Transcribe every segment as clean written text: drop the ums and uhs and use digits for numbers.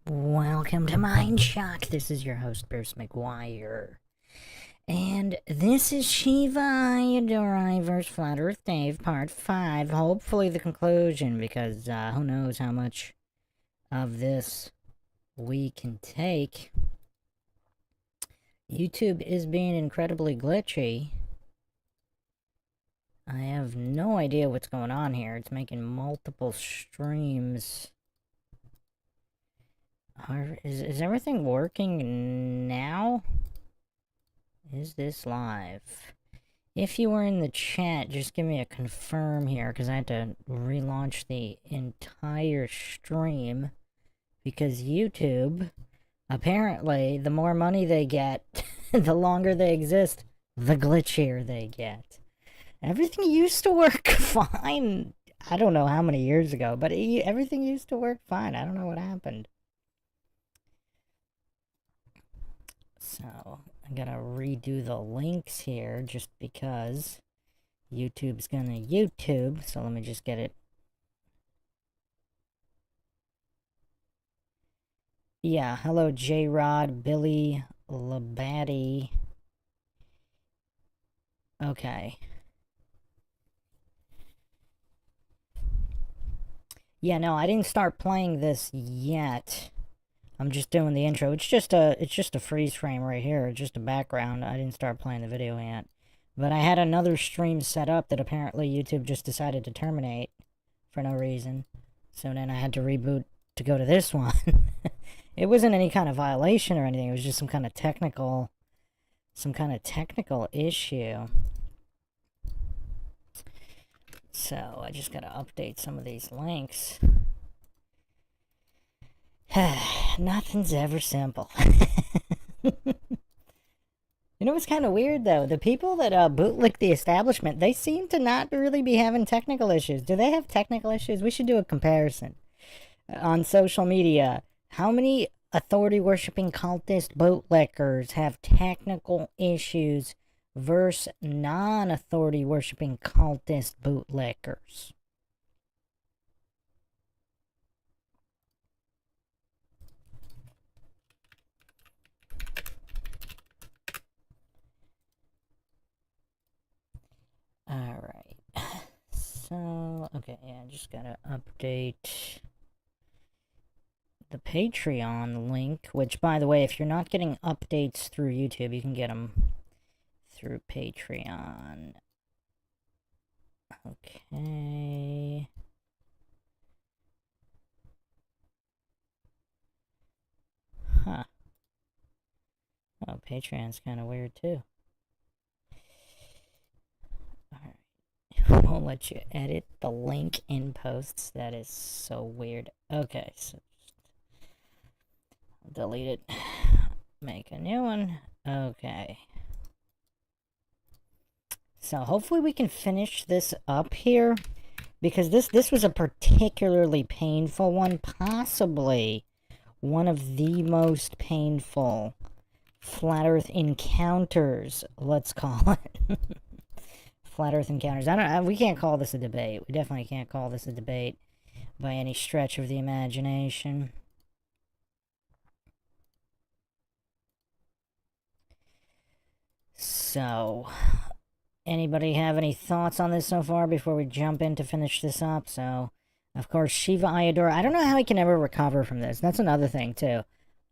Welcome to MindShock. This is your host, Bruce McGuire. And this is Shiva Ayyadurai vs. Flat Earth Dave, Part 5. Hopefully the conclusion, because who knows how much of this we can take. YouTube is being incredibly glitchy. I have no idea what's going on here. It's making multiple streams. Is everything working now? Is this live? If you were in the chat, just give me a confirm here, because I had to relaunch the entire stream. Because YouTube, apparently, the more money they get, the longer they exist, the glitchier they get. Everything used to work fine. I don't know how many years ago, but everything used to work fine. I don't know what happened. So, I gotta redo the links here just because YouTube's gonna YouTube. So let me just get it. Yeah, hello J-Rod, Billy, Labaddy. Okay. Yeah, no, I didn't start playing this yet. I'm just doing the intro. It's just a freeze frame right here. It's just a background. I didn't start playing the video yet. But I had another stream set up that apparently YouTube just decided to terminate for no reason. So then I had to reboot to go to this one. It wasn't any kind of violation or anything. It was just some kind of technical issue. So I just gotta update some of these links. Nothing's ever simple. You know what's kind of weird, though? The people that bootlick the establishment, they seem to not really be having technical issues. Do they have technical issues? We should do a comparison on social media. How many authority-worshipping cultist bootlickers have technical issues versus non-authority-worshipping cultist bootlickers? Alright, so, okay, yeah, I just gotta update the Patreon link, which, by the way, if you're not getting updates through YouTube, you can get them through Patreon. Okay. Huh. Oh, Patreon's kind of weird, too. Alright. Won't let you edit the link in posts. That is so weird. Okay, so delete it. Make a new one. Okay. So hopefully we can finish this up here, because this was a particularly painful one, possibly one of the most painful Flat Earth encounters, let's call it. Flat Earth encounters. We can't call this a debate. We definitely can't call this a debate by any stretch of the imagination. So, anybody have any thoughts on this so far before we jump in to finish this up? So, of course, Shiva Ayyadurai. I don't know how he can ever recover from this. That's another thing, too.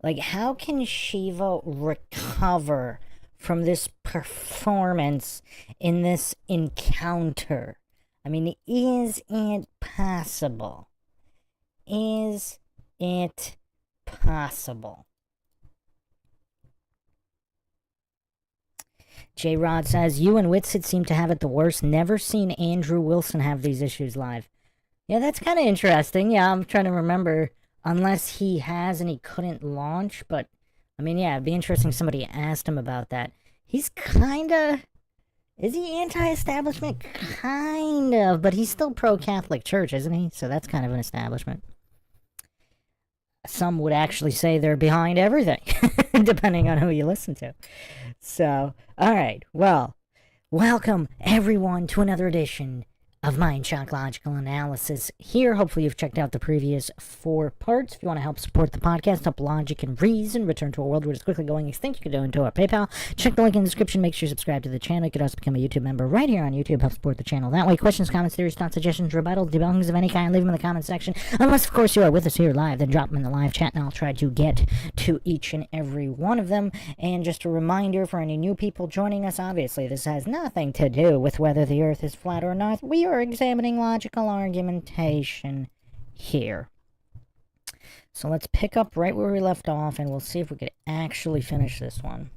Like, how can Shiva recover from this performance in this encounter? I mean, is it possible? Is it possible? J-Rod says, you and Whitsitt seem to have it the worst. Never seen Andrew Wilson have these issues live. Yeah, that's kind of interesting. Yeah, I'm trying to remember. Unless he has and he couldn't launch. But, I mean, yeah, it'd be interesting if somebody asked him about that. He's kind of... Is he anti-establishment? Kind of. But he's still pro-Catholic Church, isn't he? So that's kind of an establishment. Some would actually say they're behind everything. Depending on who you listen to. So, alright. Well, welcome, everyone, to another edition of MINDSHOCK Logical Analysis here. Hopefully you've checked out the previous 4 parts. If you want to help support the podcast, help logic and reason return to a world where it's quickly going extinct, you can donate to our PayPal. Check the link in the description. Make sure you subscribe to the channel. You can also become a YouTube member right here on YouTube. Help support the channel that way. Questions, comments, theories, thoughts, suggestions, rebuttals, debunkings of any kind, leave them in the comment section. Unless, of course, you are with us here live, then drop them in the live chat, and I'll try to get to each and every one of them. And just a reminder for any new people joining us, obviously, this has nothing to do with whether the Earth is flat or not. We are examining logical argumentation here. So let's pick up right where we left off, and we'll see if we could actually finish this one.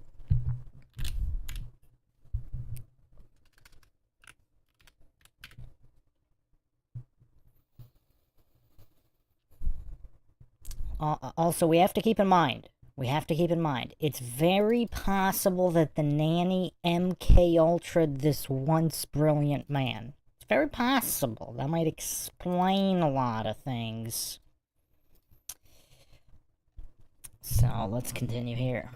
Also, we have to keep in mind, it's very possible that the nanny MK Ultra'd this once brilliant man. It's very possible. That might explain a lot of things. So, let's continue here.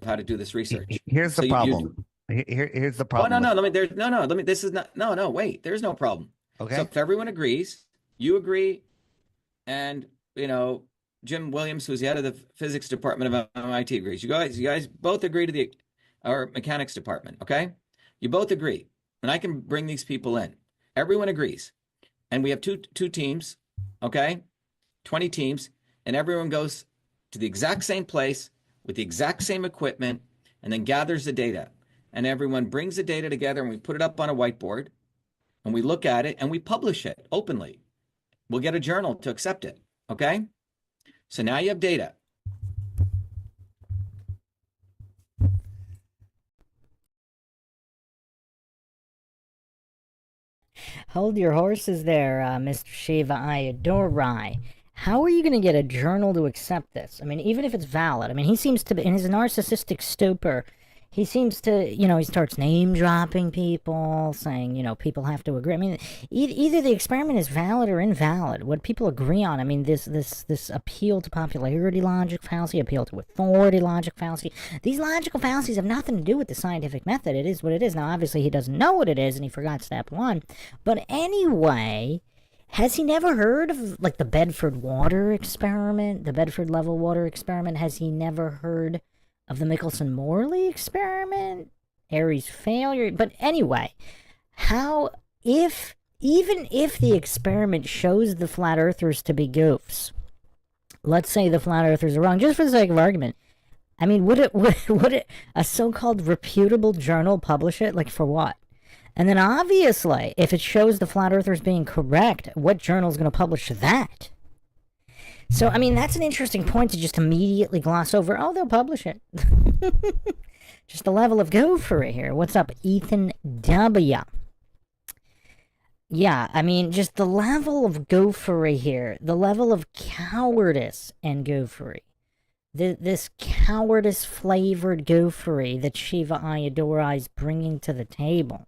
How to do this research. Here's the problem. Here's the problem. Oh, no, let me, this is not, no, wait, there's no problem. Okay. So if everyone agrees, you agree, and, you know, Jim Williams, who's the head of the physics department of MIT, agrees. You guys both agree to our mechanics department, okay? You both agree, and I can bring these people in. Everyone agrees. And we have two teams, okay? 20 teams, and everyone goes to the exact same place with the exact same equipment, and then gathers the data. And everyone brings the data together, and we put it up on a whiteboard, and we look at it, and we publish it openly. We'll get a journal to accept it, okay? So now you have data. Hold your horses there, Mr. Shiva Ayyadurai. How are you going to get a journal to accept this? I mean, even if it's valid. I mean, he seems to be, in his narcissistic stupor, he seems to, you know, he starts name-dropping people, saying, you know, people have to agree. I mean, either the experiment is valid or invalid. What people agree on, I mean, this appeal to popularity logic fallacy, appeal to authority logic fallacy, these logical fallacies have nothing to do with the scientific method. It is what it is. Now, obviously, he doesn't know what it is, and he forgot step 1. But anyway, has he never heard of, like, the Bedford water experiment, the Bedford level water experiment? Has he never heard of the Michelson-Morley experiment? Airy's failure? But anyway, even if the experiment shows the flat earthers to be goofs, let's say the flat earthers are wrong, just for the sake of argument, I mean, would a so-called reputable journal publish it? Like, for what? And then obviously, if it shows the flat earthers being correct, what journal is going to publish that? So, I mean, that's an interesting point to just immediately gloss over. Oh, they'll publish it. Just the level of gophery here. What's up, Ethan W? Yeah, I mean, just the level of gophery here. The level of cowardice and gophery. This cowardice-flavored gophery that Shiva Ayyadurai is bringing to the table.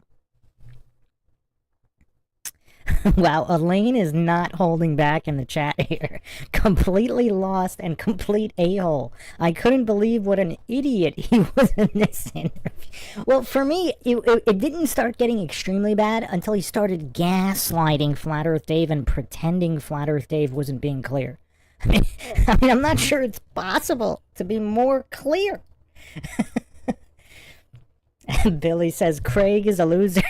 Wow, Elaine is not holding back in the chat here. Completely lost and complete a-hole. I couldn't believe what an idiot he was in this interview. Well, for me, it didn't start getting extremely bad until he started gaslighting Flat Earth Dave and pretending Flat Earth Dave wasn't being clear. I mean, I'm not sure it's possible to be more clear. Billy says Craig is a loser.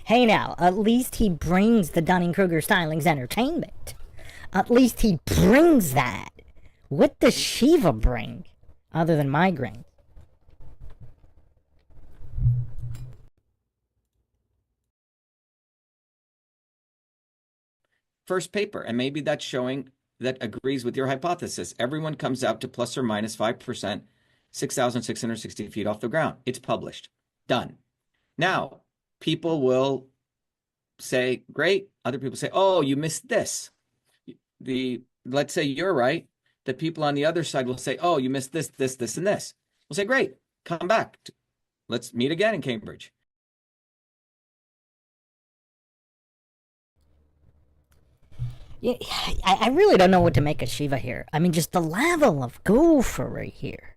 Hey now, at least he brings the Dunning-Kruger stylings entertainment. At least he brings that. What does Shiva bring, other than migraine? First paper, and maybe that's showing that agrees with your hypothesis. Everyone comes out to plus or minus 5%, 6,660 feet off the ground. It's published. Done. Now, people will say, great. Other people say, oh, you missed this. Let's say you're right. The people on the other side will say, oh, you missed this, this, this, and this. We'll say, great, come back. Let's meet again in Cambridge. Yeah, I really don't know what to make of Shiva here. I mean, just the level of goofery here.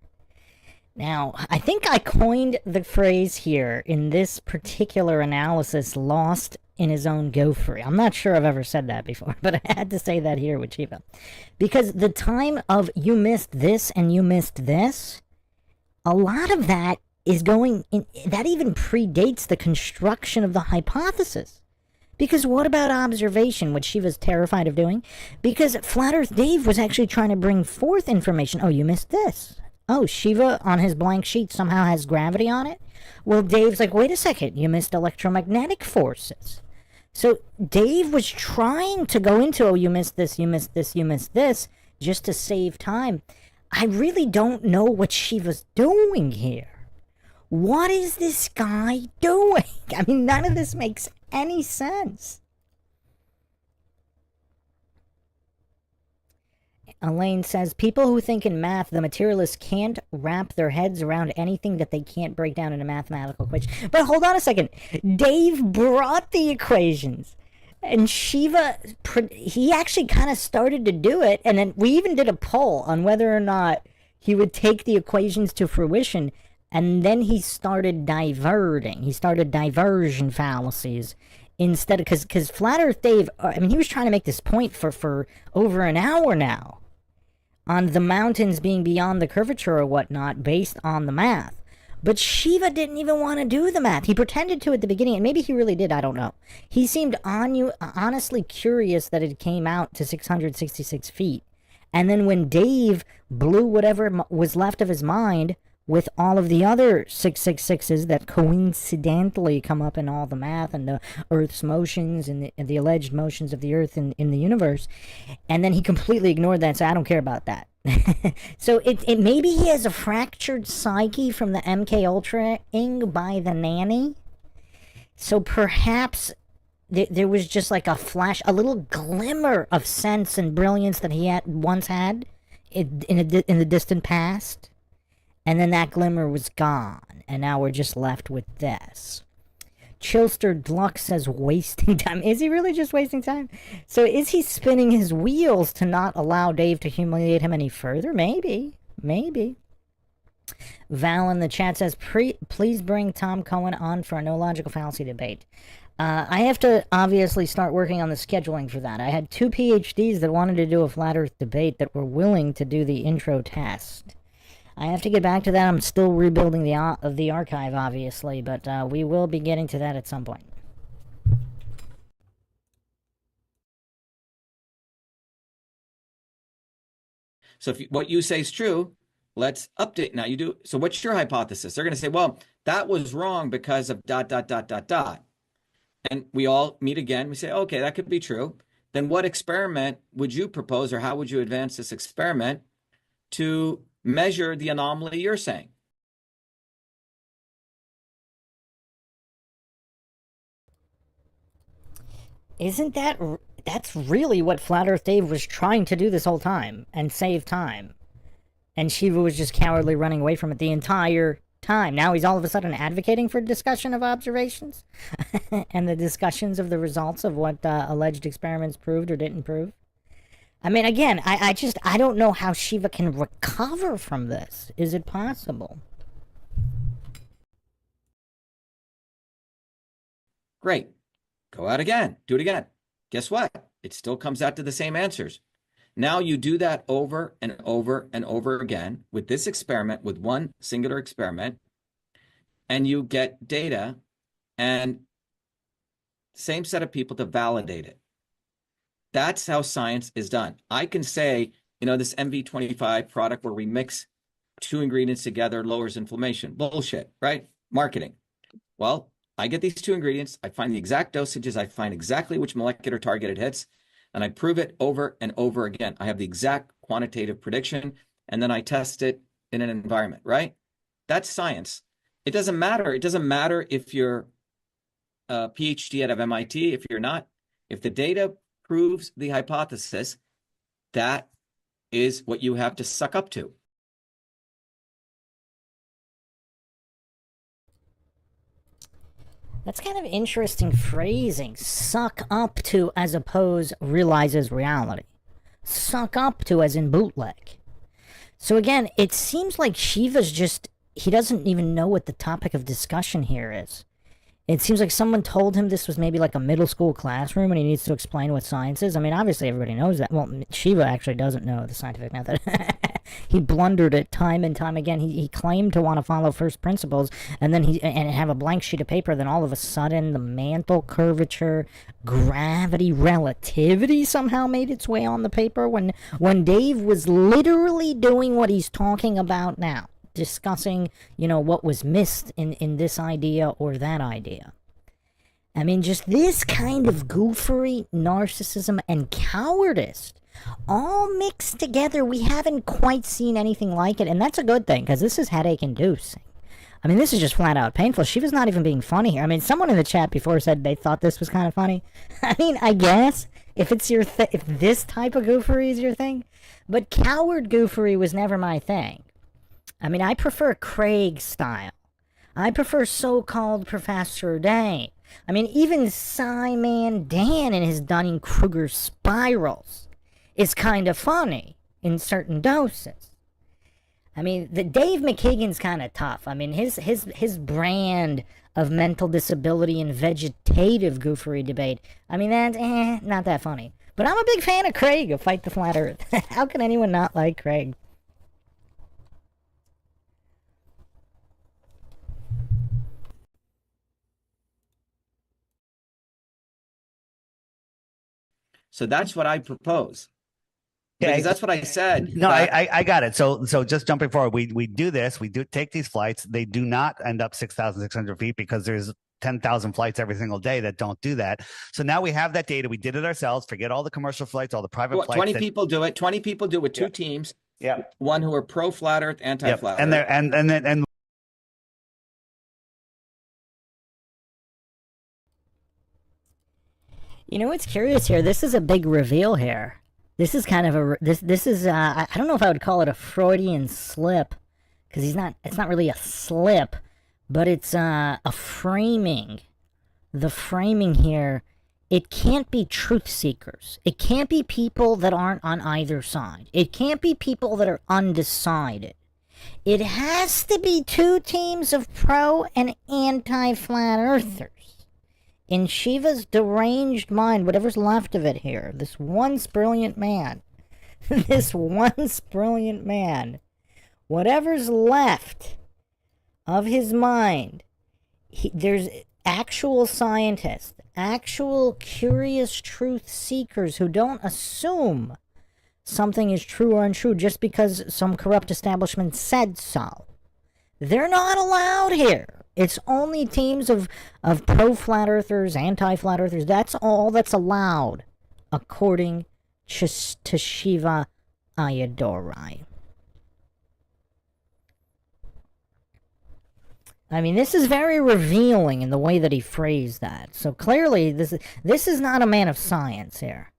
Now, I think I coined the phrase here in this particular analysis, lost in his own gophery. I'm not sure I've ever said that before, but I had to say that here with Shiva. Because the time of you missed this and you missed this, a lot of that is going in, that even predates the construction of the hypothesis. Because what about observation, which Shiva's terrified of doing? Because Flat Earth Dave was actually trying to bring forth information. Oh, you missed this. Oh, Shiva on his blank sheet somehow has gravity on it? Well, Dave's like, wait a second, you missed electromagnetic forces. So Dave was trying to go into, oh, you missed this, you missed this, you missed this, just to save time. I really don't know what Shiva's doing here. What is this guy doing? I mean, none of this makes any sense. Elaine says, people who think in math, the materialists can't wrap their heads around anything that they can't break down into mathematical equations. But hold on a second. Dave brought the equations. And Shiva, he actually kind of started to do it. And then we even did a poll on whether or not he would take the equations to fruition. And then he started diverting. He started diversion fallacies instead of, because Flat Earth Dave, I mean, he was trying to make this point for over an hour now on the mountains being beyond the curvature or whatnot based on the math. But Shiva didn't even want to do the math. He pretended to at the beginning, and maybe he really did, I don't know. He seemed honestly curious that it came out to 666 feet. And then when Dave blew whatever was left of his mind with all of the other 666s that coincidentally come up in all the math and the Earth's motions and the alleged motions of the Earth in the universe, and then he completely ignored that and said, I don't care about that. So it maybe he has a fractured psyche from the MK Ultra-ing by the nanny. So perhaps there was just like a flash, a little glimmer of sense and brilliance that he had once had in the distant past. And then that glimmer was gone, and now we're just left with this. Chilster Dluck says wasting time. Is he really just wasting time? So is he spinning his wheels to not allow Dave to humiliate him any further? Maybe. Maybe. Val in the chat says, please bring Tom Cohen on for a no logical fallacy debate. I have to obviously start working on the scheduling for that. I had 2 PhDs that wanted to do a flat earth debate that were willing to do the intro test. I have to get back to that. I'm still rebuilding the archive, obviously, but we will be getting to that at some point. So if what you say is true, let's update. Now you do. So what's your hypothesis? They're going to say, well, that was wrong because of ... And we all meet again. We say, okay, that could be true. Then what experiment would you propose, or how would you advance this experiment to measure the anomaly you're saying? Isn't that's really what Flat Earth Dave was trying to do this whole time and save time. And Shiva was just cowardly running away from it the entire time. Now he's all of a sudden advocating for discussion of observations and the discussions of the results of what alleged experiments proved or didn't prove. I mean, again, I don't know how Shiva can recover from this. Is it possible? Great. Go out again. Do it again. Guess what? It still comes out to the same answers. Now you do that over and over and over again with this experiment, with one singular experiment, and you get data and same set of people to validate it. That's how science is done. I can say, this MV25 product where we mix 2 ingredients together lowers inflammation. Bullshit, right? Marketing. Well, I get these 2 ingredients. I find the exact dosages. I find exactly which molecular target it hits. And I prove it over and over again. I have the exact quantitative prediction. And then I test it in an environment, right? That's science. It doesn't matter. It doesn't matter if you're a PhD out of MIT, if you're not. If the data proves the hypothesis, that is what you have to suck up to. That's kind of interesting phrasing. Suck up to as opposed realizes reality. Suck up to as in bootleg. So again, it seems like Shiva's just, he doesn't even know what the topic of discussion here is. It seems like someone told him this was maybe like a middle school classroom and he needs to explain what science is. I mean, obviously everybody knows that. Well, Shiva actually doesn't know the scientific method. He blundered it time and time again. He claimed to want to follow first principles and then and have a blank sheet of paper. Then all of a sudden the mantle curvature, gravity, relativity somehow made its way on the paper when Dave was literally doing what he's talking about now. Discussing, you know, what was missed in this idea or that idea. I mean, just this kind of goofery, narcissism, and cowardice all mixed together. We haven't quite seen anything like it, and that's a good thing, because this is headache-inducing. I mean, this is just flat-out painful. She was not even being funny here. I mean, someone in the chat before said they thought this was kind of funny. I mean, I guess, if it's your if this type of goofery is your thing. But coward goofery was never my thing. I mean, I prefer Craig style. I prefer so-called Professor Dave. I mean, even Simon Dan in his Dunning-Kruger spirals is kind of funny in certain doses. I mean, the Dave McKagan's kind of tough. I mean, his brand of mental disability and vegetative goofery debate, I mean, that's not that funny. But I'm a big fan of Craig of Fight the Flat Earth. How can anyone not like Craig? So that's what I propose. Because that's what I said. No, I got it. So just jumping forward, we do this. We do take these flights. They do not end up 6,600 feet because there's 10,000 flights every single day that don't do that. So now we have that data. We did it ourselves. Forget all the commercial flights, all the private flights. 20 people do it. 20 people do it with two teams. Yeah. One who are pro flat Earth, anti flat Earth. And You know what's curious here? This is a big reveal here. This is kind of a this is I don't know if I would call it a Freudian slip, because it's not really a slip, but it's a framing. The framing here, it can't be truth seekers. It can't be people that aren't on either side. It can't be people that are undecided. It has to be two teams of pro and anti-flat earthers. In Shiva's deranged mind, whatever's left of it here, this once brilliant man, whatever's left of his mind, there's actual scientists, actual curious truth seekers who don't assume something is true or untrue just because some corrupt establishment said so. They're not allowed here. It's only teams of pro-flat earthers, anti-flat earthers. That's all that's allowed, according to Shiva Ayyadurai. I mean, this is very revealing in the way that he phrased that. So clearly, this is not a man of science here.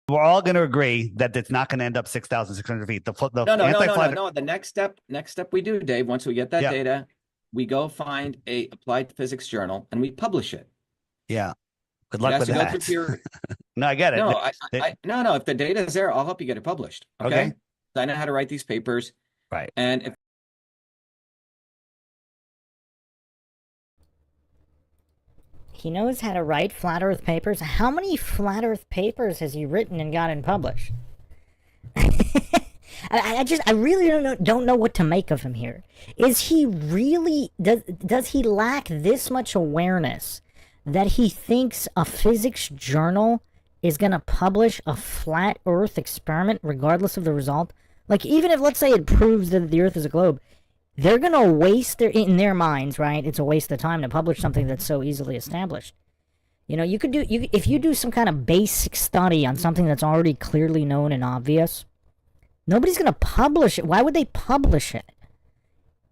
we're all going to agree that it's not going to end up 6,600 feet. No. The next step we do, Dave, once we get that data, we go find a applied physics journal and we publish it. Yeah. Good luck with that. No, I get it. No, if the data is there, I'll help you get it published. Okay. I know how to write these papers. Right. And if he knows how to write flat Earth papers. How many flat Earth papers has he written and gotten published? I really don't know what to make of him here. Is he really does he lack this much awareness that he thinks a physics journal is going to publish a flat Earth experiment regardless of the result? Like, even if, let's say, it proves that the Earth is a globe, they're going to waste in their minds, right? It's a waste of time to publish something that's so easily established. You know, if you do some kind of basic study on something that's already clearly known and obvious, nobody's going to publish it. Why would they publish it?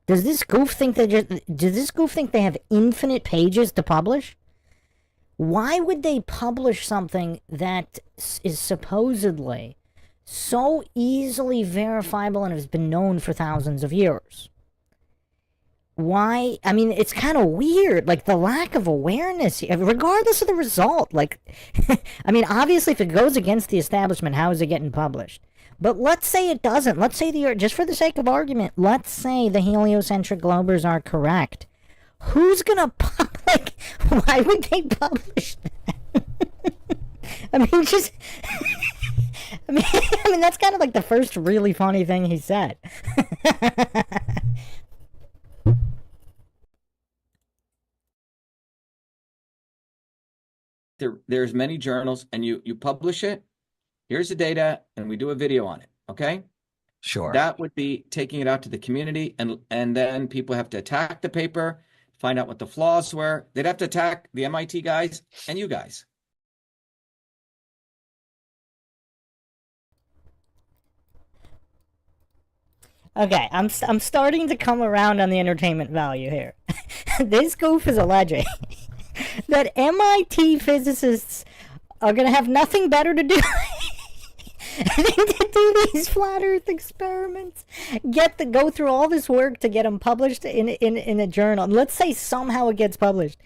Does this goof think they have infinite pages to publish? Why would they publish something that is supposedly so easily verifiable and has been known for thousands of years. Why? I mean, it's kind of weird, like the lack of awareness, regardless of the result. Like, I mean, obviously, if it goes against the establishment, how is it getting published? But let's say it doesn't. Let's say just for the sake of argument, let's say the heliocentric globers are correct. Who's gonna like? Why would they publish that? I mean, just. I mean, that's kind of like the first really funny thing he said. There's many journals, and you publish it. Here's the data, and we do a video on it. Okay. Sure. That would be taking it out to the community, and then people have to attack the paper, find out what the flaws were. They'd have to attack the MIT guys and you guys. Okay, I'm starting to come around on the entertainment value here. This goof is alleging that MIT physicists are going to have nothing better to do than to do these flat Earth experiments. Go through all this work to get them published in a journal. Let's say somehow it gets published.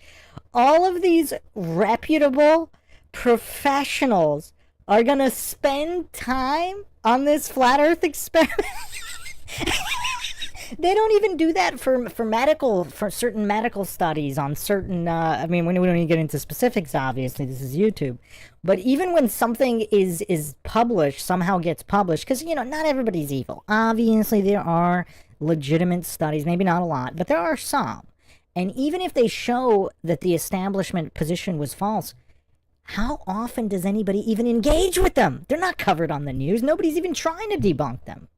All of these reputable professionals are going to spend time on this flat Earth experiment. They don't even do that for certain medical studies on certain I mean, we don't even get into specifics, obviously this is YouTube, but even when something is published, somehow gets published, because not everybody's evil. Obviously there are legitimate studies, maybe not a lot, but there are some, and even if they show that the establishment position was false, how often does anybody even engage with them? They're not covered on the news. Nobody's even trying to debunk them.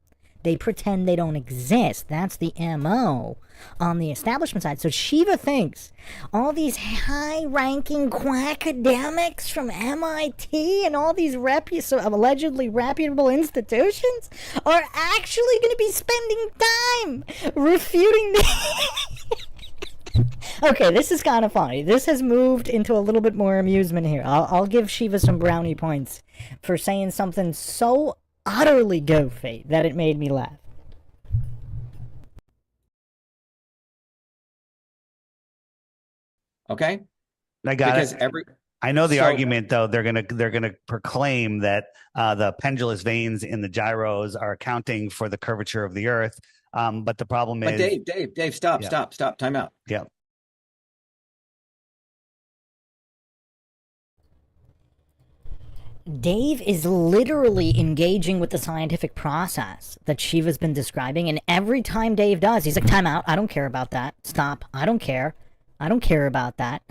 They pretend they don't exist. That's the MO on the establishment side. So Shiva thinks all these high-ranking quackademics from MIT and all these allegedly reputable institutions are actually going to be spending time refuting the... Okay, this is kind of funny. This has moved into a little bit more amusement here. I'll give Shiva some brownie points for saying something so utterly goofy that it made me laugh. Okay. I got because it. I know the argument though. They're gonna proclaim that the pendulous veins in the gyros are accounting for the curvature of the Earth. But the problem is, Dave, stop, time out. Yeah. Dave is literally engaging with the scientific process that Shiva's been describing, and every time Dave does, he's like, time out, I don't care about that. Stop, I don't care about that.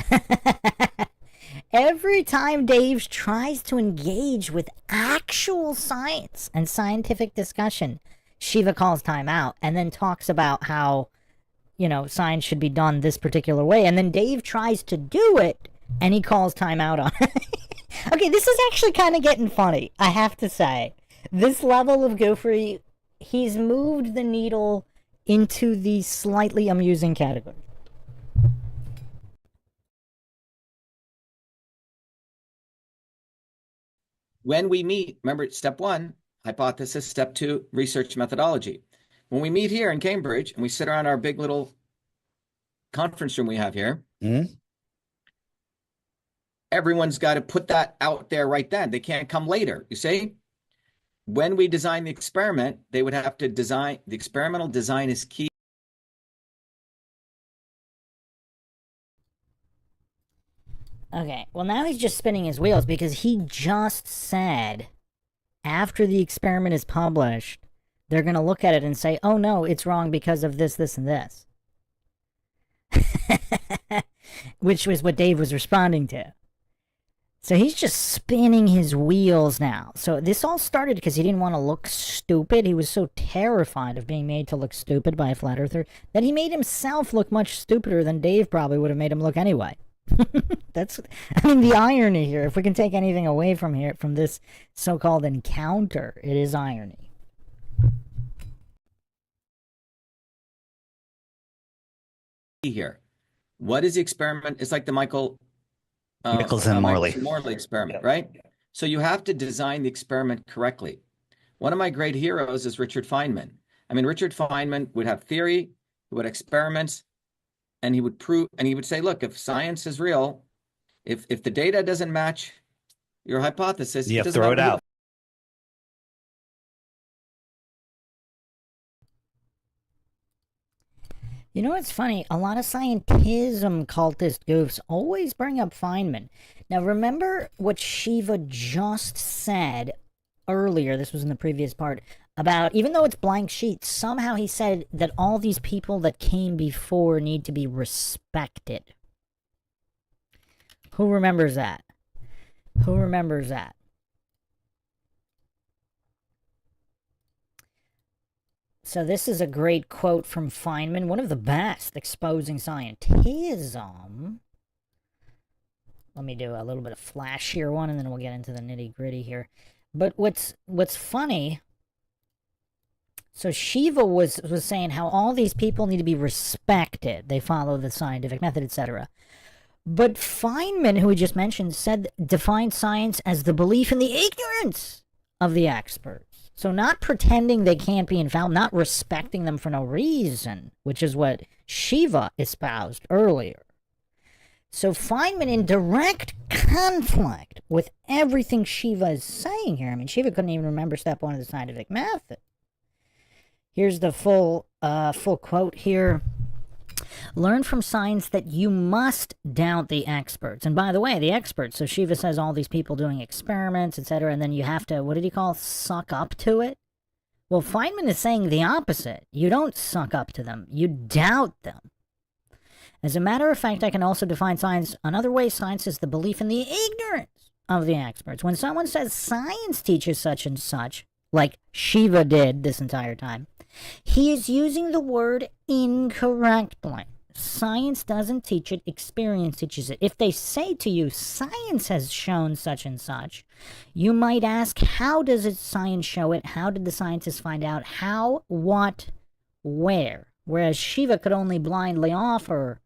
Every time Dave tries to engage with actual science and scientific discussion, Shiva calls time out and then talks about how, science should be done this particular way, and then Dave tries to do it, and he calls time out on it. Okay, this is actually kind of getting funny, I have to say. This level of goofery, he's moved the needle into the slightly amusing category. When we meet, remember, step 1, hypothesis, step 2, research methodology. When we meet here in Cambridge and we sit around our big little conference room we have here, everyone's got to put that out there right then. They can't come later, you see? When we design the experiment, they would have to design, the experimental design is key. Okay, well now he's just spinning his wheels because he just said after the experiment is published, they're going to look at it and say, oh no, it's wrong because of this, this, and this. Which was what Dave was responding to. So he's just spinning his wheels now. So this all started because he didn't want to look stupid. He was so terrified of being made to look stupid by a flat earther that he made himself look much stupider than Dave probably would have made him look anyway. The irony here, if we can take anything away from this so-called encounter, it is irony. Here, what is the experiment? It's like the Michelson-Morley experiment, right? So you have to design the experiment correctly. One of my great heroes is Richard Feynman. I mean, Richard Feynman would have theory, he would experiments, and he would prove, and he would say, look, if science is real, if the data doesn't match your hypothesis, You it have to doesn't throw it matter out. You know what's funny? A lot of scientism cultist goofs always bring up Feynman. Now remember what Shiva just said earlier, this was in the previous part, about even though it's blank sheet, somehow he said that all these people that came before need to be respected. Who remembers that? Who remembers that? So this is a great quote from Feynman, one of the best exposing scientism. Let me do a little bit of flashier one, and then we'll get into the nitty-gritty here. But what's funny, so Shiva was saying how all these people need to be respected. They follow the scientific method, etc. But Feynman, who we just mentioned, defined science as the belief in the ignorance of the experts. So not pretending they can't be infallible, not respecting them for no reason, which is what Shiva espoused earlier. So Feynman, in direct conflict with everything Shiva is saying here. I mean, Shiva couldn't even remember step one of the scientific method. Here's the full quote here. Learn from science that you must doubt the experts. And by the way, the experts, so Shiva says all these people doing experiments, etc., and then you have to, what did he call, suck up to it? Well, Feynman is saying the opposite. You don't suck up to them. You doubt them. As a matter of fact, I can also define science another way. Science is the belief in the ignorance of the experts. When someone says science teaches such and such, like Shiva did this entire time, he is using the word incorrectly. Science doesn't teach it, experience teaches it. If they say to you, science has shown such and such, you might ask, how does science show it? How did the scientists find out? How, what, where? Whereas Shiva could only blindly offer,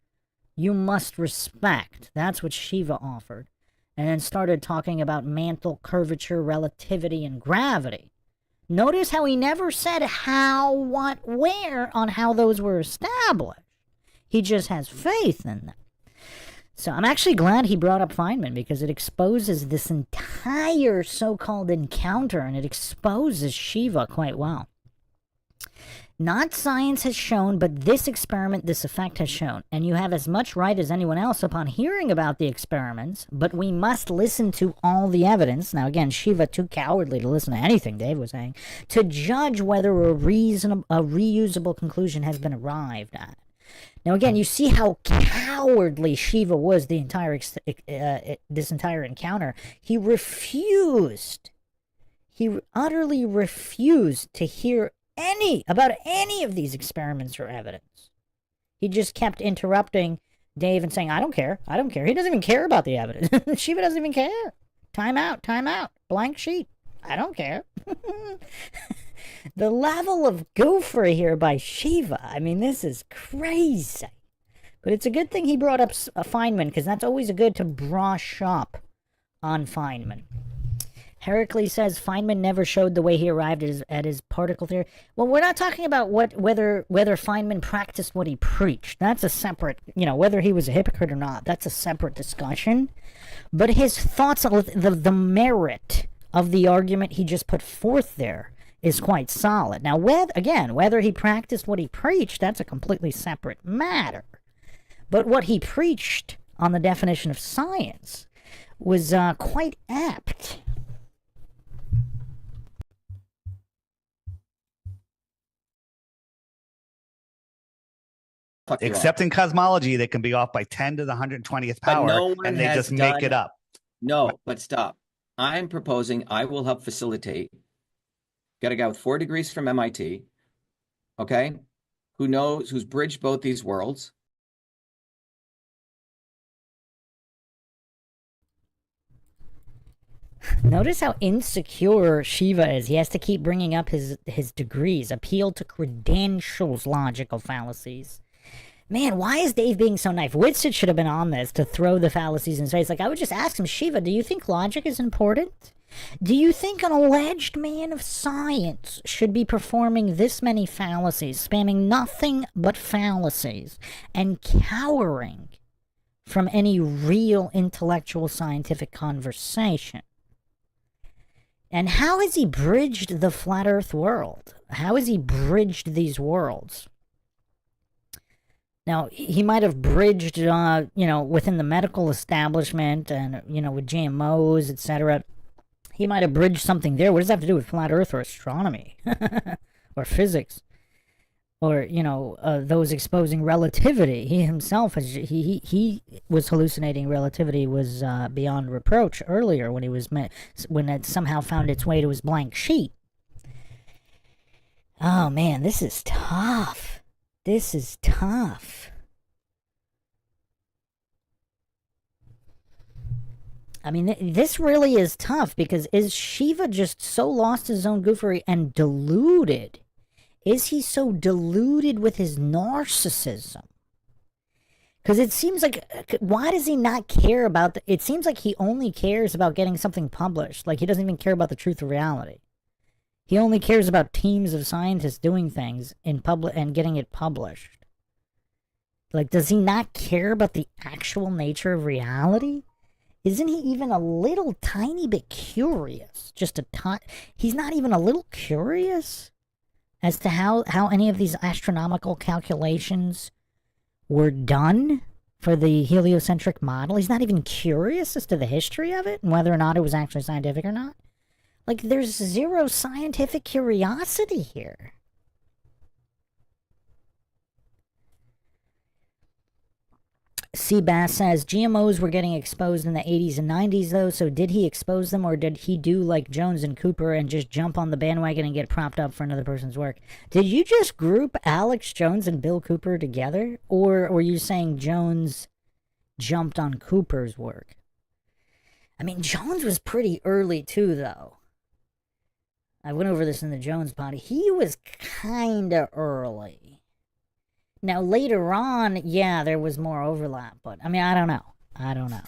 you must respect. That's what Shiva offered. And then started talking about mantle, curvature, relativity, and gravity. Notice how he never said how, what, where on how those were established. He just has faith in them. So I'm actually glad he brought up Feynman, because it exposes this entire so-called encounter, and it exposes Shiva quite well. Not science has shown, but this experiment, this effect has shown. And you have as much right as anyone else upon hearing about the experiments, but we must listen to all the evidence. Now again, Shiva too cowardly to listen to anything Dave was saying, to judge whether a reusable conclusion has been arrived at. Now again, you see how cowardly Shiva was the entire this entire encounter. He utterly refused to hear about any of these experiments or evidence. He just kept interrupting Dave and saying, I don't care. He doesn't even care about the evidence. Shiva doesn't even care. Time out. Blank sheet. I don't care. The level of goofery here by Shiva, I mean, this is crazy. But it's a good thing he brought up Feynman, because that's always good to brush up on Feynman. Heracles says Feynman never showed the way he arrived at his particle theory. Well, we're not talking about whether Feynman practiced what he preached. That's a separate, whether he was a hypocrite or not, that's a separate discussion. But his thoughts on the merit of the argument he just put forth there is quite solid. Now, whether he practiced what he preached, that's a completely separate matter. But what he preached on the definition of science was quite apt. Except in cosmology, they can be off by 10 to the 120th power, and they just make it up. No, but stop. I'm proposing I will help facilitate. Got a guy with 4 degrees from MIT, okay, who's bridged both these worlds. Notice how insecure Shiva is. He has to keep bringing up his degrees, appeal to credentials, logical fallacies. Man, why is Dave being so nice? Whitsett should have been on this to throw the fallacies in his face. Like, I would just ask him, Shiva, do you think logic is important? Do you think an alleged man of science should be performing this many fallacies, spamming nothing but fallacies, and cowering from any real intellectual scientific conversation? And how has he bridged the flat earth world? How has he bridged these worlds? Now, he might have bridged, within the medical establishment and, with GMOs, etc. He might have bridged something there. What does that have to do with flat earth or astronomy? Or physics? Or, those exposing relativity. He himself, he was hallucinating relativity was beyond reproach earlier when when it somehow found its way to his blank sheet. Oh, man, this is tough. This is tough. I mean, this really is tough, because is Shiva just so lost his own goofery and deluded? Is he so deluded with his narcissism? Because it seems like, why does he not care about it seems like he only cares about getting something published. Like, he doesn't even care about the truth of reality. He only cares about teams of scientists doing things in public and getting it published. Like, does he not care about the actual nature of reality? Isn't he even a little tiny bit curious? He's not even a little curious as to how any of these astronomical calculations were done for the heliocentric model. He's not even curious as to the history of it and whether or not it was actually scientific or not. Like, there's zero scientific curiosity here. Seabass says, GMOs were getting exposed in the 80s and 90s, though, so did he expose them, or did he do like Jones and Cooper and just jump on the bandwagon and get propped up for another person's work? Did you just group Alex Jones and Bill Cooper together, or were you saying Jones jumped on Cooper's work? I mean, Jones was pretty early, too, though. I went over this in the Jones pod. He was kind of early. Now, later on, yeah, there was more overlap, but, I mean, I don't know.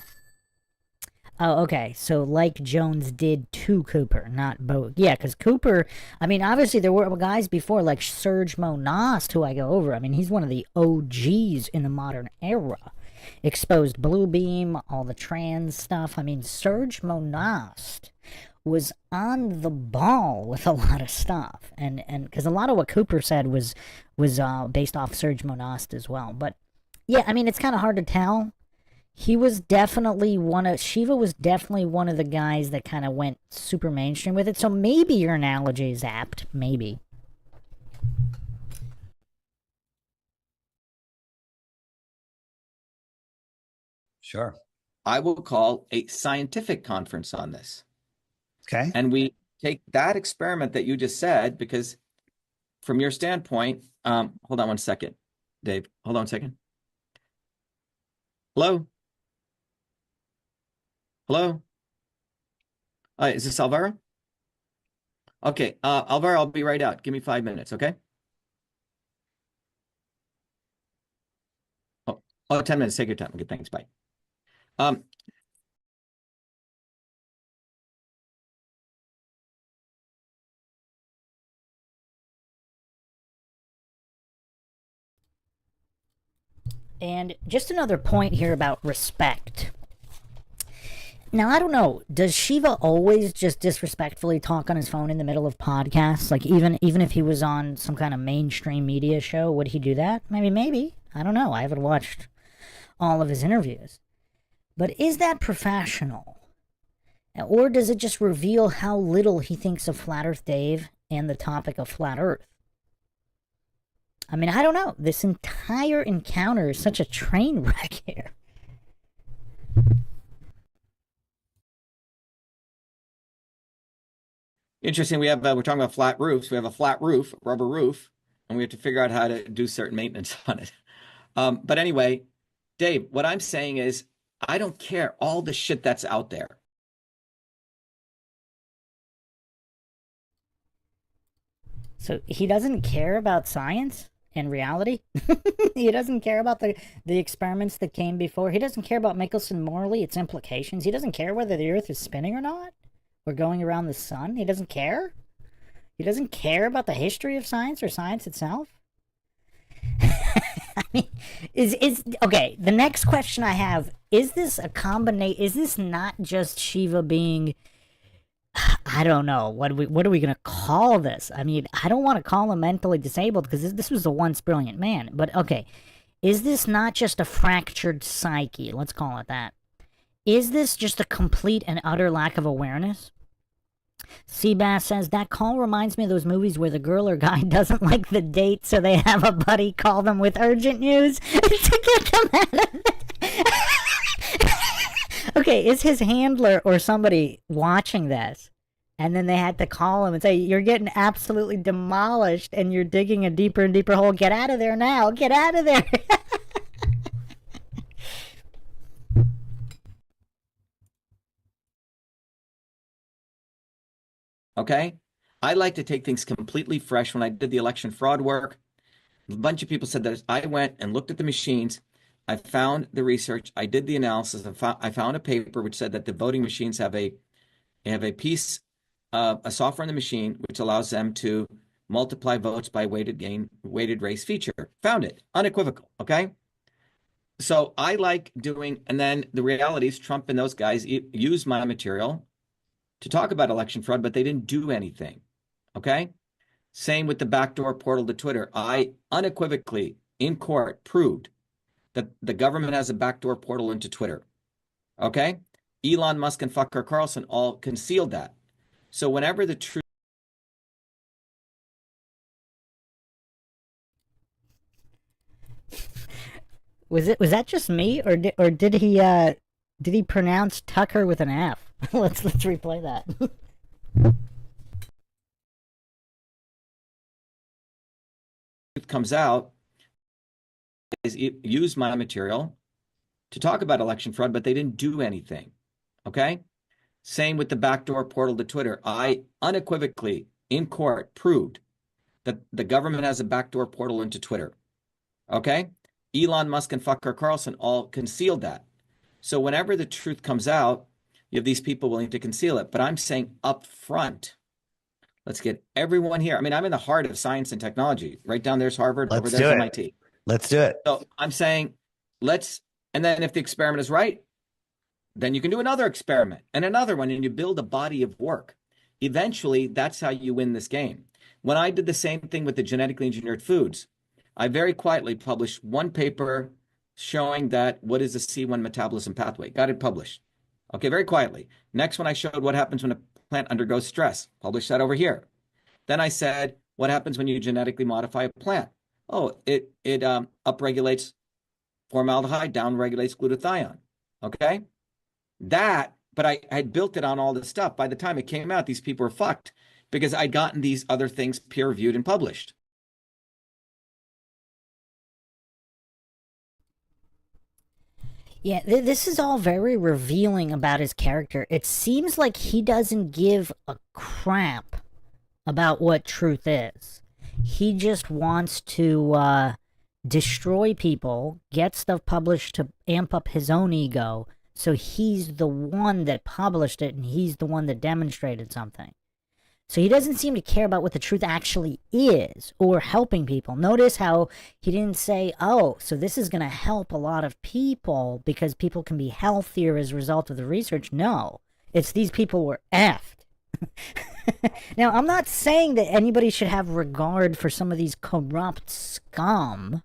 Oh, okay, so like Jones did to Cooper, not both. Yeah, because Cooper, I mean, obviously there were guys before, like Serge Monast, who I go over. I mean, he's one of the OGs in the modern era. Exposed blue beam, all the trans stuff. I mean, Serge Monast was on the ball with a lot of stuff, and because a lot of what Cooper said was based off Serge Monast as well. But yeah, I mean, it's kind of hard to tell. He was definitely Shiva was definitely one of the guys that kind of went super mainstream with it. So maybe your analogy is apt, maybe. Sure. I will call a scientific conference on this. Okay. And we take that experiment that you just said, because from your standpoint, hold on one second, Dave. Hold on a second. Hello? Hello? Is this Alvaro? Okay, Alvaro, I'll be right out. Give me 5 minutes, okay? Oh, 10 minutes. Take your time. Okay, thanks. Bye. And just another point here about respect. Now, I don't know. Does Shiva always just disrespectfully talk on his phone in the middle of podcasts? Like, even if he was on some kind of mainstream media show, would he do that? Maybe. I don't know. I haven't watched all of his interviews. But is that professional? Or does it just reveal how little he thinks of Flat Earth Dave and the topic of Flat Earth? I mean, I don't know. This entire encounter is such a train wreck here. Interesting. We're talking about flat roofs. We have a flat roof, rubber roof, and we have to figure out how to do certain maintenance on it. But anyway, Dave, what I'm saying is, I don't care all the shit that's out there. So he doesn't care about science? in reality. He doesn't care about the experiments that came before. He doesn't care about Michelson Morley, its implications. He doesn't care whether the Earth is spinning or not, or going around the sun. He doesn't care. He doesn't care about the history of science or science itself. I mean, is okay. The next question I have, is this a combination? Is this not just Shiva being, I don't know, what are we gonna call this? I mean, I don't want to call him mentally disabled because this was a once brilliant man. But okay, is this not just a fractured psyche? Let's call it that. Is this just a complete and utter lack of awareness? Seabass says, that call reminds me of those movies where the girl or guy doesn't like the date, so they have a buddy call them with urgent news to get them out of it. Okay, is his handler or somebody watching this? And then they had to call him and say, you're getting absolutely demolished and you're digging a deeper and deeper hole. Get out of there now. Get out of there. Okay? I like to take things completely fresh. When I did the election fraud work, a bunch of people said that I went and looked at the machines. I found the research. I did the analysis. I found a paper which said that the voting machines have a piece of a software in the machine which allows them to multiply votes by weighted race feature. Found it. Unequivocal. Okay? So I like doing, and then the reality is Trump and those guys use my material to talk about election fraud, but they didn't do anything. Okay? Same with the backdoor portal to Twitter. I unequivocally, in court, proved that the government has a backdoor portal into Twitter. Okay? Elon Musk and Tucker Carlson all concealed that. So whenever the truth... Was that just me, or did he pronounce Tucker with an F? let's replay that. comes out is use my material to talk about election fraud, but they didn't do anything. Okay? Same with the backdoor portal to Twitter. I unequivocally, in court, proved that the government has a backdoor portal into Twitter. Okay? Elon Musk and Tucker Carlson all concealed that. So whenever the truth comes out, you have these people willing to conceal it. But I'm saying up front, let's get everyone here. I mean, I'm in the heart of science and technology. Right down there's Harvard, over there's MIT. Let's do it. So I'm saying and then if the experiment is right, then you can do another experiment and another one, and you build a body of work. Eventually, that's how you win this game. When I did the same thing with the genetically engineered foods, I very quietly published one paper showing that what is the C1 metabolism pathway. Got it published. Okay, very quietly. Next one, I showed what happens when a plant undergoes stress. Published that over here. Then I said, what happens when you genetically modify a plant? Oh, it upregulates formaldehyde, downregulates glutathione. Okay? But I had built it on all this stuff. By the time it came out, these people were fucked because I'd gotten these other things peer-reviewed and published. Yeah, this is all very revealing about his character. It seems like he doesn't give a crap about what truth is. He just wants to destroy people, get stuff published to amp up his own ego, so he's the one that published it and he's the one that demonstrated something. So he doesn't seem to care about what the truth actually is or helping people. Notice how he didn't say, oh, so this is going to help a lot of people because people can be healthier as a result of the research. No, it's these people were effed. Now, I'm not saying that anybody should have regard for some of these corrupt scum,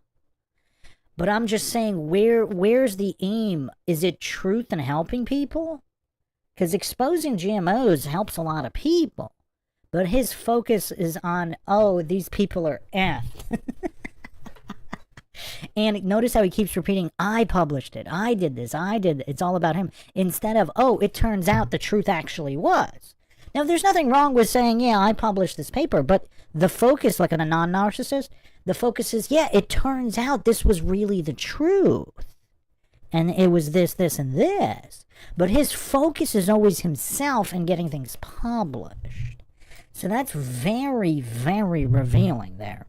but I'm just saying where's the aim? Is it truth and helping people? Because exposing GMOs helps a lot of people. But his focus is on, oh, these people are effed. And notice how he keeps repeating, I published it, I did this, I did it. It's all about him. Instead of, oh, it turns out the truth actually was. Now, there's nothing wrong with saying, yeah, I published this paper, but the focus, like on a non-narcissist, the focus is, yeah, it turns out this was really the truth. And it was this, this, and this. But his focus is always himself and getting things published. So that's very, very revealing there.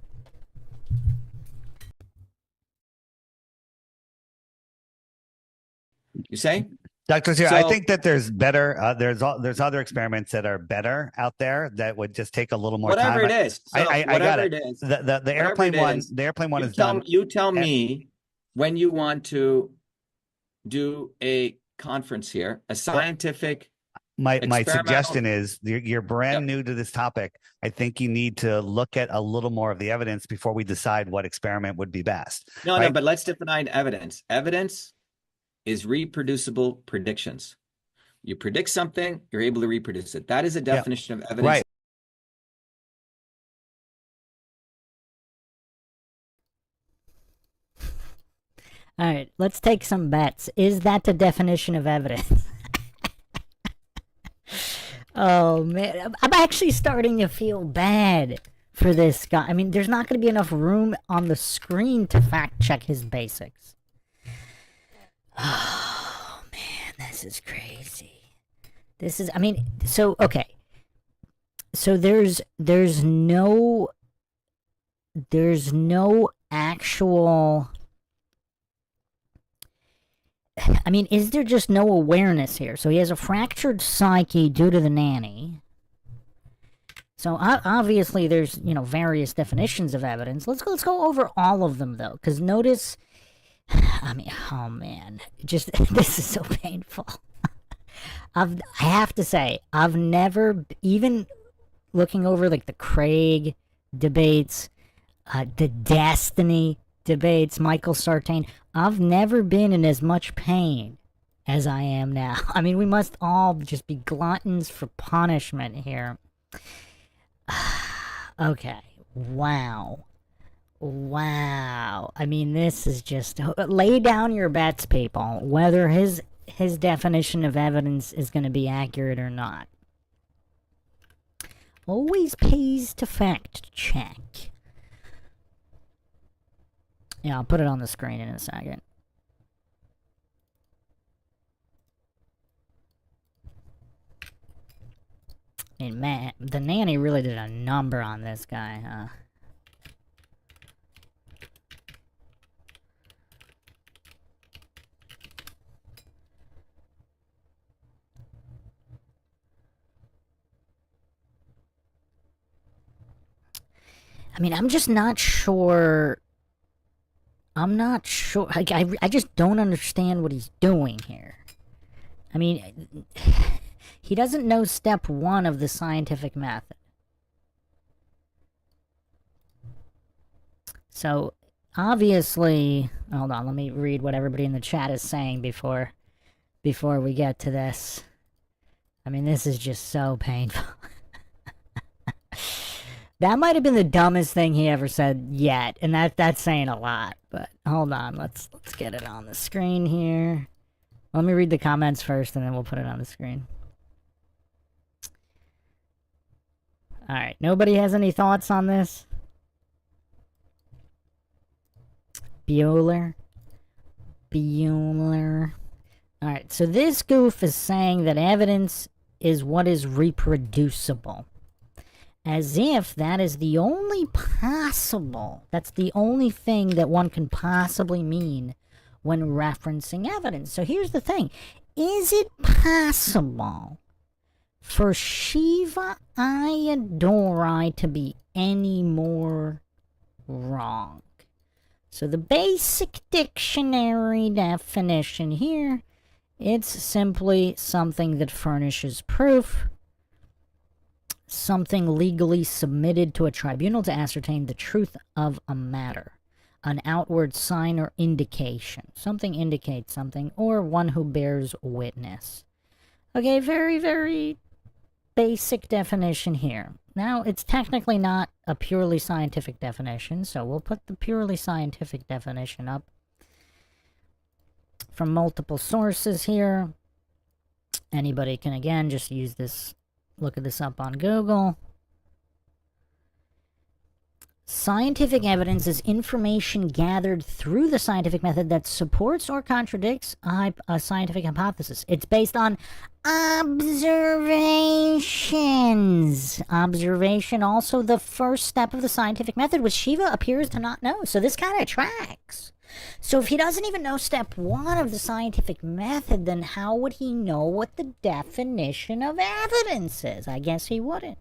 You say? Dr. Zero, I So think that there's better. There's other experiments that are better out there that would just take a little more whatever time. it is. So I got whatever it. it is, The whatever it airplane one. is, The airplane one you is tell done. you tell And me when you want to do a conference here, a scientific my experimental. suggestion is you're brand Yep. new to this topic. I think you need to look at a little more of the evidence before we decide what experiment would be best. No, right? no, but let's define evidence. Evidence is reproducible predictions. You predict something, you're able to reproduce it. That is a definition of evidence. Right. All right, let's take some bets. Is that the definition of evidence? Oh, man. I'm actually starting to feel bad for this guy. I mean, there's not going to be enough room on the screen to fact check his basics. Oh, man, this is crazy. This is, I mean, so, okay. So there's no actual, I mean, is there just no awareness here? So he has a fractured psyche due to the nanny. So obviously there's, you know, various definitions of evidence. Let's go over all of them though, because notice, I mean, oh man, just this is so painful. I have to say, I've never, even looking over like the Craig debates, the Destiny debates, Michael Sartain, I've never been in as much pain as I am now. I mean, we must all just be gluttons for punishment here. Okay. Wow. I mean, this is just, lay down your bets, people, whether his definition of evidence is going to be accurate or not. Always pays to fact check. Yeah, I'll put it on the screen in a second. I mean, man, the nanny really did a number on this guy, huh? I mean, I'm just not sure. I'm not sure. I just don't understand what he's doing here. I mean, he doesn't know step 1 of the scientific method. So, obviously, hold on, let me read what everybody in the chat is saying before we get to this. I mean, this is just so painful. That might have been the dumbest thing he ever said yet, and that's saying a lot. But hold on, let's get it on the screen here. Let me read the comments first, and then we'll put it on the screen. All right, nobody has any thoughts on this? Bueller. All right, so this goof is saying that evidence is what is reproducible. As if that is the only possible, that's the only thing that one can possibly mean when referencing evidence. So here's the thing. Is it possible for Shiva Ayyadurai to be any more wrong? So the basic dictionary definition here, it's simply something that furnishes proof, something legally submitted to a tribunal to ascertain the truth of a matter, an outward sign or indication. Something indicates something, or one who bears witness. Okay, very, very basic definition here. Now, it's technically not a purely scientific definition, so we'll put the purely scientific definition up from multiple sources here. Anybody can, again, just use this, look at this up on Google. Scientific evidence is information gathered through the scientific method that supports or contradicts a scientific hypothesis. It's based on observations. Observation, also the first step of the scientific method, which Shiva appears to not know. So this kind of tracks. So if he doesn't even know step 1 of the scientific method, then how would he know what the definition of evidence is? I guess he wouldn't.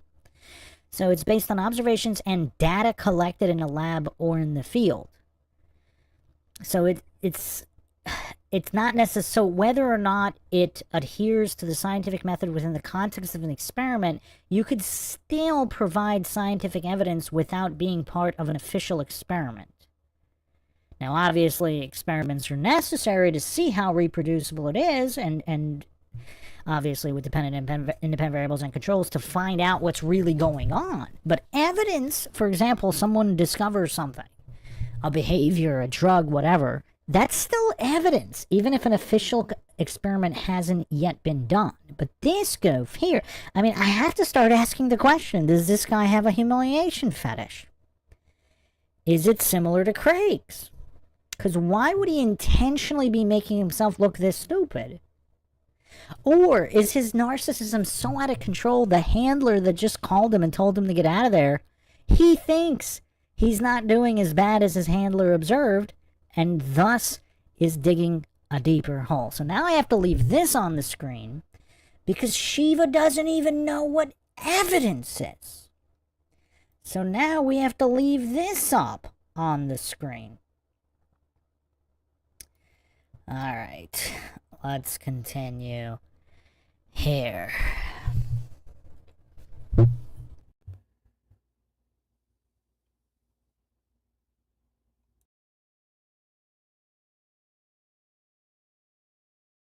So it's based on observations and data collected in a lab or in the field. So it's not necessary. So whether or not it adheres to the scientific method within the context of an experiment, you could still provide scientific evidence without being part of an official experiment. Now, obviously, experiments are necessary to see how reproducible it is, and obviously with independent variables and controls to find out what's really going on. But evidence, for example, someone discovers something, a behavior, a drug, whatever, that's still evidence, even if an official experiment hasn't yet been done. But this go here, I mean, I have to start asking the question, does this guy have a humiliation fetish? Is it similar to Craig's? Because why would he intentionally be making himself look this stupid? Or is his narcissism so out of control, the handler that just called him and told him to get out of there, he thinks he's not doing as bad as his handler observed, and thus is digging a deeper hole. So now I have to leave this on the screen, because Shiva doesn't even know what evidence is. So now we have to leave this up on the screen. Alright, let's continue here.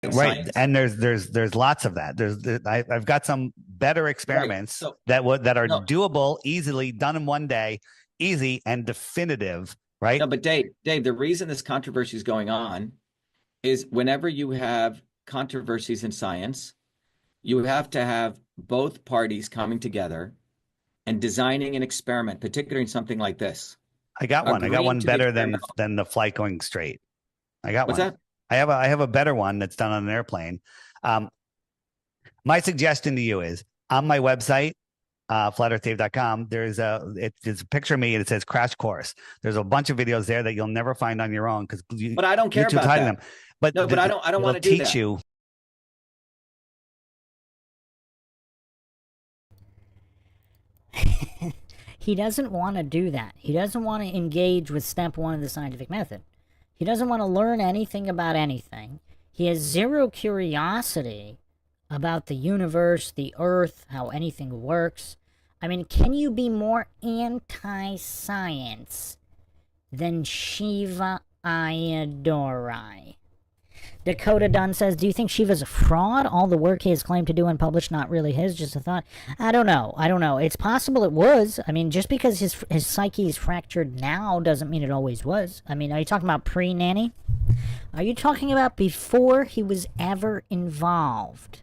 Right, Science. and there's lots of that. I've got some better experiments Right. So, that are no. doable, easily done in one day, easy and definitive. Right? No, but Dave, the reason this controversy is going on is whenever you have controversies in science, you have to have both parties coming together and designing an experiment, particularly in something like this. I got one. I got Agreeing one to the better experiment. than the flight going straight. I got What's one. that? I have a better one that's done on an airplane. My suggestion to you is on my website, flatearthdave.com, it's a picture of me and it says crash course. There's a bunch of videos there that you'll never find on your own because But I don't care YouTube's about hiding that. them. But No, but I don't want to do teach that. you. He doesn't want to do that. He doesn't want to engage with step 1 of the scientific method. He doesn't want to learn anything about anything. He has zero curiosity about the universe, the earth, how anything works. I mean, can you be more anti-science than Shiva Ayyadurai? Dakota Dunn says, do you think Shiva's a fraud? All the work he has claimed to do and published not really his, just a thought? I don't know. It's possible it was. I mean, just because his psyche is fractured now doesn't mean it always was. I mean, are you talking about pre-nanny? Are you talking about before he was ever involved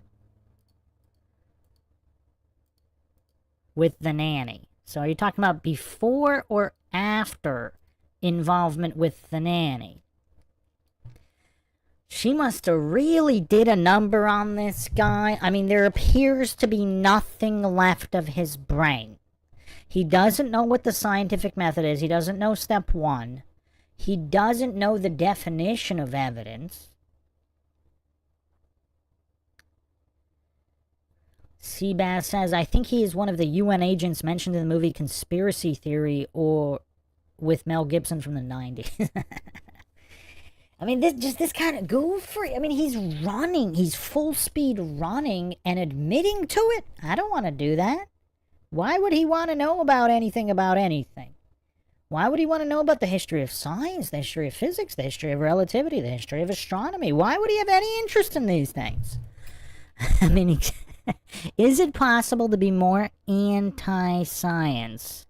with the nanny? So are you talking about before or after involvement with the nanny? She must have really did a number on this guy. I mean, there appears to be nothing left of his brain. He doesn't know what the scientific method is. He doesn't know step 1. He doesn't know the definition of evidence. Seabass says, I think he is one of the UN agents mentioned in the movie Conspiracy Theory or with Mel Gibson from the 90s. I mean, this kind of goofy. I mean, he's running. He's full speed running and admitting to it. I don't want to do that. Why would he want to know about anything about anything? Why would he want to know about the history of science, the history of physics, the history of relativity, the history of astronomy? Why would he have any interest in these things? I mean, is it possible to be more anti-science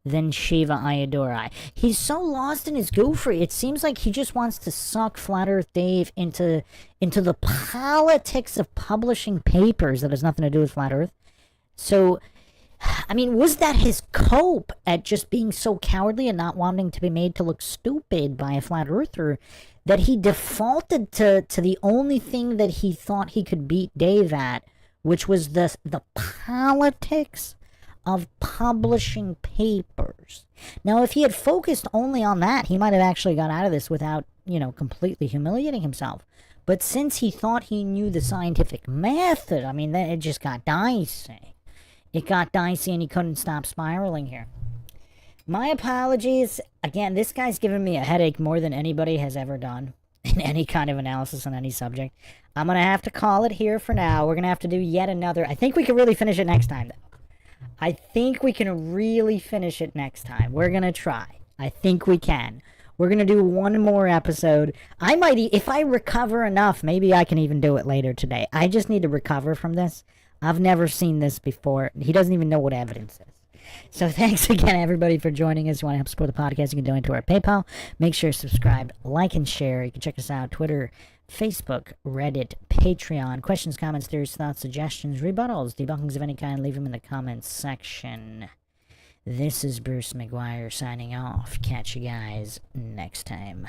than Shiva Ayyadurai? He's so lost in his goofery. It seems like he just wants to suck Flat Earth Dave into the politics of publishing papers that has nothing to do with Flat Earth. So I mean, was that his cope at just being so cowardly and not wanting to be made to look stupid by a flat earther that he defaulted to the only thing that he thought he could beat Dave at, which was the politics of publishing papers. Now, if he had focused only on that, he might have actually got out of this without, completely humiliating himself. But since he thought he knew the scientific method, I mean, then it just got dicey. It got dicey and he couldn't stop spiraling here. My apologies. Again, this guy's given me a headache more than anybody has ever done in any kind of analysis on any subject. I'm going to have to call it here for now. We're going to have to do yet another. I think we can really finish it next time, though. I think we can really finish it next time. We're going to try. I think we can. We're going to do one more episode. I might, if I recover enough, maybe I can even do it later today. I just need to recover from this. I've never seen this before. He doesn't even know what evidence is. So thanks again, everybody, for joining us. If you want to help support the podcast, you can donate to our PayPal. Make sure to subscribe, like, and share. You can check us out Twitter, Facebook, Reddit, Patreon. Questions, comments, theories, thoughts, suggestions, rebuttals, debunkings of any kind, leave them in the comments section. This is Bruce McGuire signing off. Catch you guys next time.